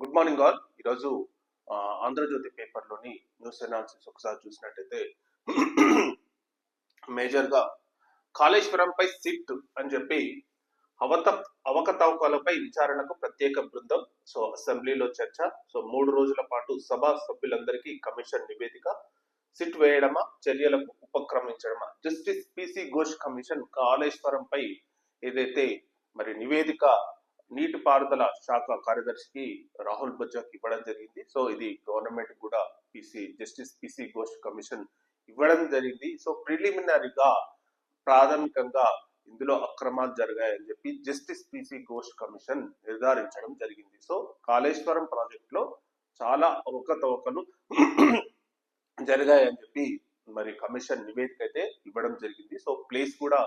Good morning all. ఈరోజు Andhra Jyothi పేపర్లోని news analysis ఒకసారి చూసినట్టయితే మేజర్గా కాళేశ్వరంపై సిట్ అని చెప్పి అవకతవకలపై విచారణకు ప్రత్యేక బృందం. సో అసెంబ్లీలో చర్చ. సో 3 రోజుల పాటు సభ సభ్యులందరికీ కమిషన్ నివేదిక. సిట్ వేయడమా, చర్యలకు ఉపక్రమించడమా? జస్టిస్ పిసి ఘోష్ కమిషన్ కాళేశ్వరంపై ఏదైతే మరి నివేదిక నీటిపారుదల శాఖ కార్యదర్శికి రాహుల్ బొజ్జాకి ఇవ్వడం జరిగింది. సో ఇది గవర్నమెంట్ కూడా జస్టిస్ పిసి ఘోష్ కమిషన్ ఇవ్వడం జరిగింది. సో ప్రిలిమినరీగా ప్రాథమికంగా ఇందులో అక్రమాలు జరిగాయని చెప్పి జస్టిస్ పిసి ఘోష్ కమిషన్ నిర్ధారించడం జరిగింది. సో కాళేశ్వరం ప్రాజెక్ట్ లో చాలా అవకతవకలు జరిగాయని చెప్పి మరి కమిషన్ నివేదిక అయితే ఇవ్వడం జరిగింది. సో ప్లేస్ కూడా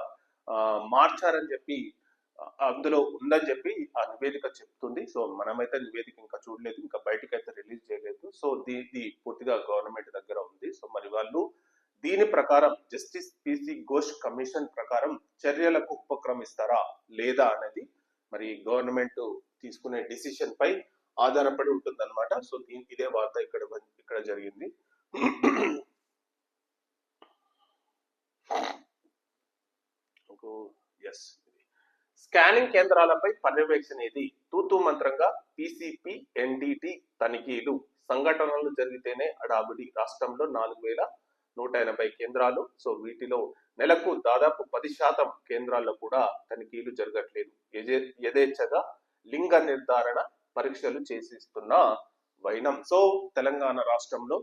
మార్చారని చెప్పి అందులో ఉందని చెప్పి ఆ నివేదిక చెప్తుంది. సో మనమైతే నివేదిక ఇంకా చూడలేదు, ఇంకా బయటకైతే రిలీజ్ చేయలేదు. సో దీనికి పూర్తిగా గవర్నమెంట్ దగ్గర ఉంది. సో మరి వాళ్ళు దీని ప్రకారం జస్టిస్ పిసి ఘోష్ కమిషన్ ప్రకారం చర్యలకు ఉపక్రమిస్తారా లేదా అనేది మరి గవర్నమెంట్ తీసుకునే డిసిషన్ పై ఆధారపడి ఉంటుంది అనమాట. సో ఇదే వార్త ఇక్కడ జరిగింది. స్కానింగ్ కేంద్రాలపై పర్యవేక్షణ ఇది తూతూ మంత్రంగా పిసిపి ఎన్డిటి తనిఖీలు. సంఘటనలు జరిగితేనే అడాబుడి. రాష్ట్రంలో 4180 కేంద్రాలు. సో వీటిలో నెలకు దాదాపు 10% కేంద్రాల్లో కూడా తనిఖీలు జరగట్లేదు. యథేచ్ఛగా లింగ నిర్ధారణ పరీక్షలు చేసిస్తున్న వైనం. సో తెలంగాణ రాష్ట్రంలో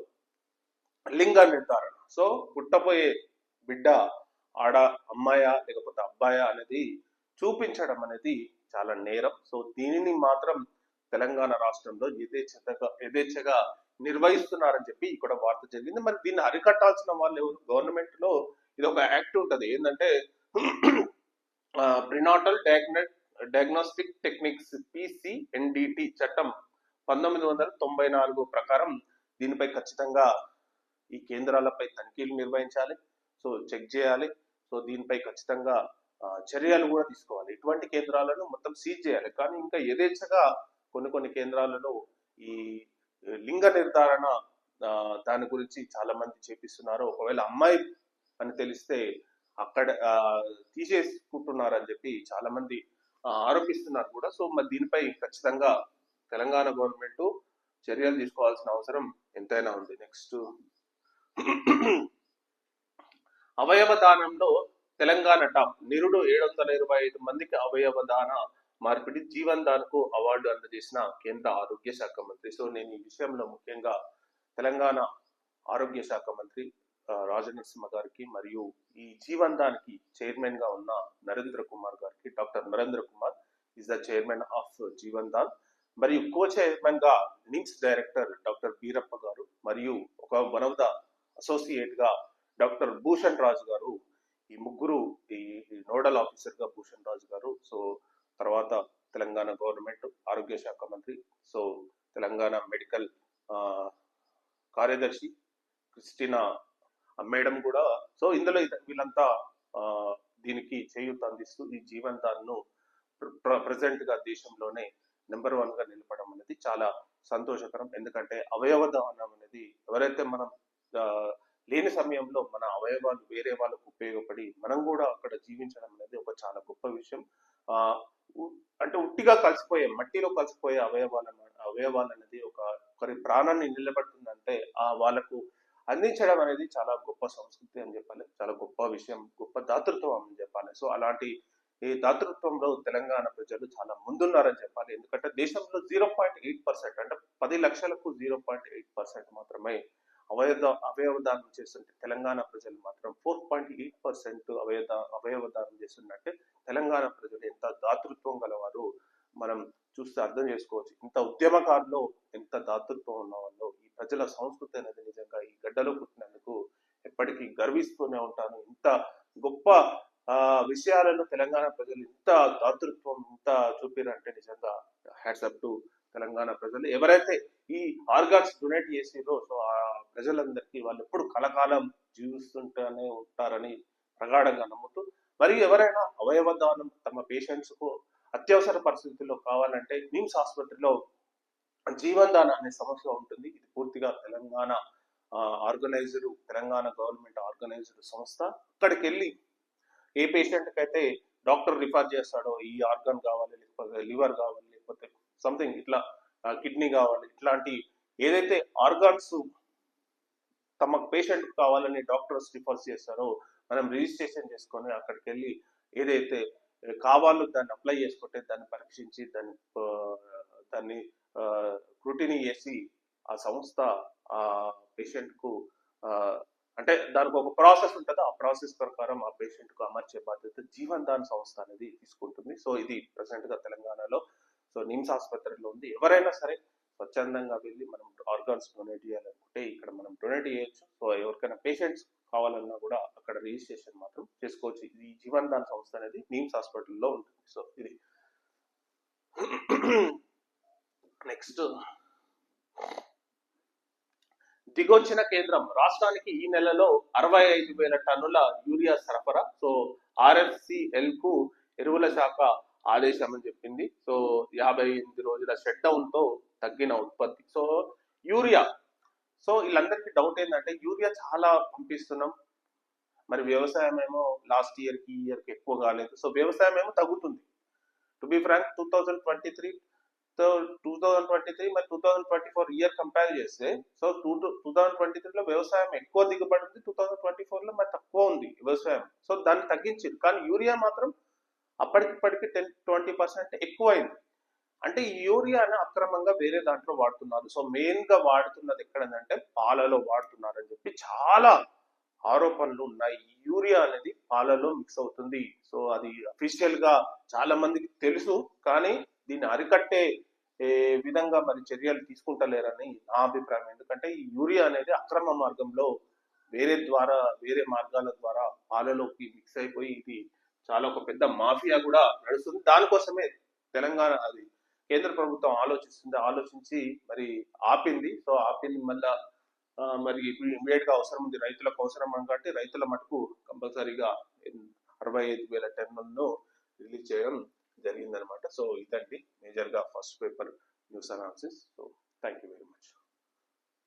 లింగ నిర్ధారణ, సో పుట్టబోయే బిడ్డ ఆడ అమ్మాయా లేకపోతే అబ్బాయా అనేది చూపించడం అనేది చాలా నేరం. సో దీనిని మాత్రం తెలంగాణ రాష్ట్రంలో యథేచ్ఛగా నిర్వహిస్తున్నారని చెప్పి ఇక్కడ వార్త జరిగింది. మరి దీన్ని అరికట్టాల్సిన వాళ్ళు ఎవరు? గవర్నమెంట్ లో ఇది ఒక యాక్ట్ ఉంటది, ఏంటంటే ప్రినాటల్ డయాగ్నోస్టిక్ టెక్నిక్స్ పిసిఎన్డిటి చట్టం 1994 ప్రకారం దీనిపై ఖచ్చితంగా ఈ కేంద్రాలపై తనిఖీలు నిర్వహించాలి. సో చెక్ చేయాలి. సో దీనిపై ఖచ్చితంగా చర్యలు కూడా తీసుకోవాలి. ఇటువంటి కేంద్రాలను మొత్తం సీజ్ చేయాలి. కానీ ఇంకా యథేచ్ఛగా కొన్ని కేంద్రాలలో ఈ లింగ నిర్ధారణ దాని గురించి చాలా మంది చేపిస్తున్నారు. ఒకవేళ అమ్మాయి అని తెలిస్తే అక్కడ తీసేసుకుంటున్నారని చెప్పి చాలా మంది ఆరోపిస్తున్నారు కూడా. సో మరి దీనిపై ఖచ్చితంగా తెలంగాణ గవర్నమెంట్ చర్యలు తీసుకోవాల్సిన అవసరం ఎంతైనా ఉంది. నెక్స్ట్, అవయవ దానంలో తెలంగాణ టాప్. నిరుడు 725 మందికి అవయవ దాన మార్పిడి. జీవన్ దాన్ కు అవార్డు అందజేసిన కేంద్ర ఆరోగ్య శాఖ మంత్రి. సో నేను ఈ విషయంలో ముఖ్యంగా తెలంగాణ ఆరోగ్య శాఖ మంత్రి రాజనరసింహ గారికి మరియు ఈ జీవన్ దాన్ కి చైర్మన్ గా ఉన్న నరేంద్ర కుమార్ గారికి, doctor Narendra Kumar is the chairman of Jeevan Dan, మరియు కో చైర్మన్ గా నిమ్స్ డైరెక్టర్ డాక్టర్ బీరప్ప గారు, మరియు ఒక వన్ ఆఫ్ ద అసోసియేట్ గా డాక్టర్ భూషణ్ రాజు గారు. ఈ ముగ్గురు ఈ నోడల్ ఆఫీసర్ గా భూషణ్ రాజు గారు. సో తర్వాత తెలంగాణ గవర్నమెంట్ ఆరోగ్య శాఖ మంత్రి, సో తెలంగాణ మెడికల్ కార్యదర్శి క్రిస్టినా మేడం కూడా. సో ఇందులో వీళ్ళంతా దీనికి చేయూత అందిస్తూ ఈ జీవన్ దాన్ ను ప్రెసెంట్ గా దేశంలోనే నెంబర్ 1 గా నిలపడం అనేది చాలా సంతోషకరం. ఎందుకంటే అవయవ దానం అనేది ఎవరైతే మనం లేని సమయంలో మన అవయవాలు వేరే వాళ్ళకు ఉపయోగపడి మనం కూడా అక్కడ జీవించడం అనేది ఒక చాలా గొప్ప విషయం. అంటే ఉట్టిగా కలిసిపోయే మట్టిలో కలిసిపోయే అవయవాలు అనేది ఒకరి ప్రాణాన్ని నిలబడుతుందంటే వాళ్ళకు అందించడం అనేది చాలా గొప్ప సంస్కృతి అని చెప్పాలి, చాలా గొప్ప విషయం, గొప్ప దాతృత్వం అని చెప్పాలి. సో అలాంటి ఈ దాతృత్వంలో తెలంగాణ ప్రజలు చాలా ముందున్నారని చెప్పాలి. ఎందుకంటే దేశంలో 0.8%, అంటే 10 లక్షలకు 0.8% మాత్రమే అవయవదానం చేస్తుంటే తెలంగాణ ప్రజలు మాత్రం 4.8% అవయవదానం చేస్తున్నట్టే తెలంగాణ ప్రజలు ఎంత దాతృత్వం గలవారు మనం చూస్తే అర్థం చేసుకోవచ్చు. ఇంత ఉద్యమకారులో ఎంత దాతృత్వం ఉన్న వాళ్ళు. ఈ ప్రజల సంస్కృతి అనేది నిజంగా ఈ గడ్డలో పుట్టినందుకు ఎప్పటికీ గర్విస్తూనే ఉంటాను. ఇంత గొప్ప విషయాలను తెలంగాణ ప్రజలు ఇంత దాతృత్వం ఇంత చూపిరంటే నిజంగా హ్యాట్స్ అప్ టు తెలంగాణ ప్రజలు. ఎవరైతే ఈ ఆర్గాన్స్ డొనేట్ చేసిరో సో ఆ ప్రజలందరికీ వాళ్ళు ఎప్పుడు కలకాలం జీవిస్తుంటూనే ఉంటారని ప్రగాఢంగా నమ్ముతూ, మరియు ఎవరైనా అవయవ దానం తమ పేషెంట్స్ కు అత్యవసర పరిస్థితుల్లో కావాలంటే నిమ్స్ ఆసుపత్రిలో జీవన్ దాన్ అనే సమస్య ఉంటుంది. ఇది పూర్తిగా Telangana organised, Telangana government organised సంస్థ. అక్కడికి వెళ్ళి ఏ పేషెంట్కి అయితే డాక్టర్ రిఫర్ చేస్తాడో ఈ ఆర్గన్ కావాలి, లేకపోతే లివర్ కావాలి, లేకపోతే సంథింగ్ ఇట్లా కిడ్నీ కావాలి, ఇట్లాంటి ఏదైతే ఆర్గాన్స్ తమ పేషెంట్ కావాలని డాక్టర్స్ రిఫర్ చేస్తారో మనం రిజిస్ట్రేషన్ చేసుకొని అక్కడికి వెళ్ళి ఏదైతే కావాలో దాన్ని అప్లై చేసుకుంటే దాన్ని పరీక్షించి దాన్ని స్క్రూటినీ చేసి ఆ సంస్థ ఆ పేషెంట్ కు అంటే దానికి ఒక ప్రాసెస్ ఉంటుంది. ఆ ప్రాసెస్ ప్రకారం ఆ పేషెంట్ కు అమర్చే బాధ్యత జీవన్ దాన్ సంస్థ అనేది తీసుకుంటుంది. సో ఇది ప్రెసెంట్ గా తెలంగాణలో సో నిమ్స్ ఆసుపత్రిలో ఉంది. ఎవరైనా సరే స్వచ్ఛందంగా వెళ్ళి మనం ఆర్గాన్స్ డొనేట్ చేయాలనుకుంటే ఇక్కడ మనం డొనేట్ చేయొచ్చు. సో ఎవరికైనా పేషెంట్స్ కావాలన్నా కూడా అక్కడ రిజిస్ట్రేషన్ మాత్రం చేసుకోవచ్చు. ఇది జీవన్ దాన్ సంస్థ అనేది నిమ్స్ హాస్పిటల్లో ఉంటుంది. సో ఇది నెక్స్ట్, దిగొచ్చిన కేంద్రం రాష్ట్రానికి ఈ నెలలో 65,000 టన్నుల యూరియా సరఫరా. సో RFCL కు ఎరువుల శాఖ ఆదేశం అని చెప్పింది. సో 58 రోజుల షట్ డౌన్ తో తగ్గిన ఉత్పత్తి. సో యూరియా, సో వీళ్ళందరికీ డౌట్ ఏంటంటే యూరియా చాలా పంపిస్తున్నాం, మరి వ్యవసాయం ఏమో లాస్ట్ ఇయర్ కి ఈ ఇయర్ కి ఎక్కువ కాలేదు. సో వ్యవసాయం ఏమో తగ్గుతుంది. టు బి ఫ్రాంక్ 2023 మరి 2024 ఇయర్ కంపేర్ చేస్తే సో 2023లో వ్యవసాయం ఎక్కువ దిగుబడి ఉంది, 2024లో మరి తక్కువ ఉంది వ్యవసాయం. సో దాన్ని తగ్గించారు, కానీ యూరియా మాత్రం అప్పటికిప్పటికి 10-20% ఎక్కువైంది. అంటే ఈ యూరియాని అక్రమంగా వేరే దాంట్లో వాడుతున్నారు. సో మెయిన్ గా వాడుతున్నది ఎక్కడంటే పాలలో వాడుతున్నారు అని చెప్పి చాలా ఆరోపణలు ఉన్నాయి. ఈ యూరియా అనేది పాలలో మిక్స్ అవుతుంది. సో అది అఫీషియల్ గా చాలా మందికి తెలుసు, కానీ దీన్ని అరికట్టే విధంగా మరి చర్యలు తీసుకుంటలేరని నా అభిప్రాయం. ఎందుకంటే ఈ యూరియా అనేది అక్రమ మార్గంలో వేరే మార్గాల ద్వారా పాలలోకి మిక్స్ అయిపోయి ఇది చాలా ఒక పెద్ద మాఫియా కూడా నడుస్తుంది. దానికోసమే తెలంగాణ అది కేంద్ర ప్రభుత్వం ఆలోచించి మరి ఆపింది. సో ఆపింది మళ్ళా మరి ఇమీడియట్ గా అవసరం ఉంది, రైతులకు అవసరం కాబట్టి రైతుల మటుకు కంపల్సరీగా 65,000 టన్నులను రిలీజ్ చేయడం జరిగిందనమాట. సో ఇదండి మేజర్ గా first paper news analysis. So thank you very much.